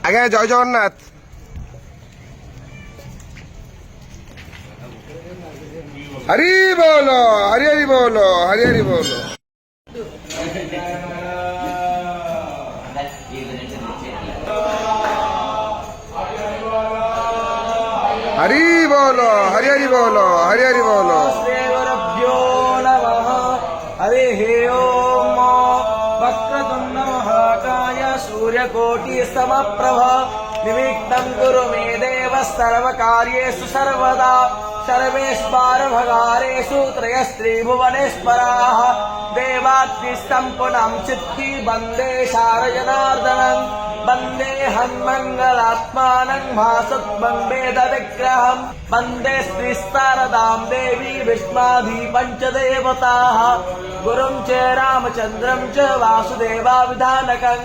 আগে জয় জগন্নাথ। হরি বলো, হরি হরি বলো, হরি হরি বলো। हरि बोलो, हरि हरि बोलो, हरि हरि बोलो। श्री गुरुभ्यो नमः। हरिः ओम्। वक्रतुण्ड महाकाय सूर्यकोटि समप्रभ निर्विघ्नं कुरु मे देव सर्वकार्येषु सर्वदा सर्वेश्वरभगारेषु त्रयस्त्रिभुवनेश्वराः देवात्रिसम्पूर्णं चित्ति वन्दे शारजनार्दनं वन्दे हन्मङ्गलात्मानं भासद्वन्वेदविग्रहं वन्दे श्रीशारदां देवी विष्माधि पञ्चदेवताः गुरुं च रामचन्द्रं च वासुदेवाविधानकं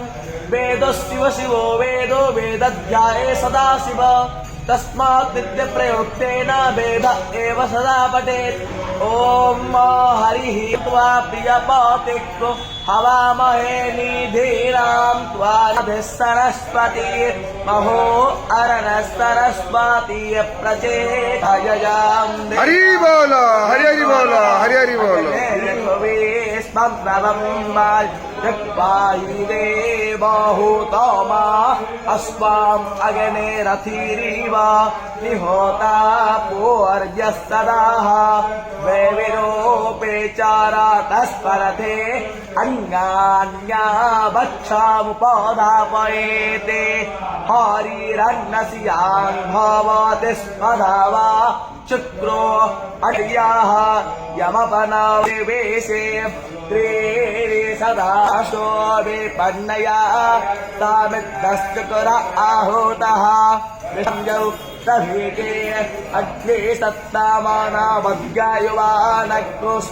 वेदस्शिव शिवो वेदो वेदध्याये सदाशिव तस्मात् नित्यप्रयोक्तेन वेद एव सदा पठेत्। ॐ हरिः त्वा प्रियपतिक्को हवामहे निधीनां त्वा सरस्वती महो अरण सरस्वती प्रचेदयां। हरि बोलो, हरि हरि बोलो, हरि हरि बोलो। देवहूतमा अस्वाम् अग्ने रथिरिव निहोता पूर्यस्तदाः वैविरोपेचारा तस्परथे अन्यान्या भक्षामुपधापयेते हरिरन्नस्यान् भवति स्मधावा शुक्रो अड्याः यमपनावेशे त्रीणि सदा शोभिपन्नया तामिद्धश्चकुर आहूतः विषंजौ तभीके अग्ने सत्तामाना वद्यायुवानक्रुष्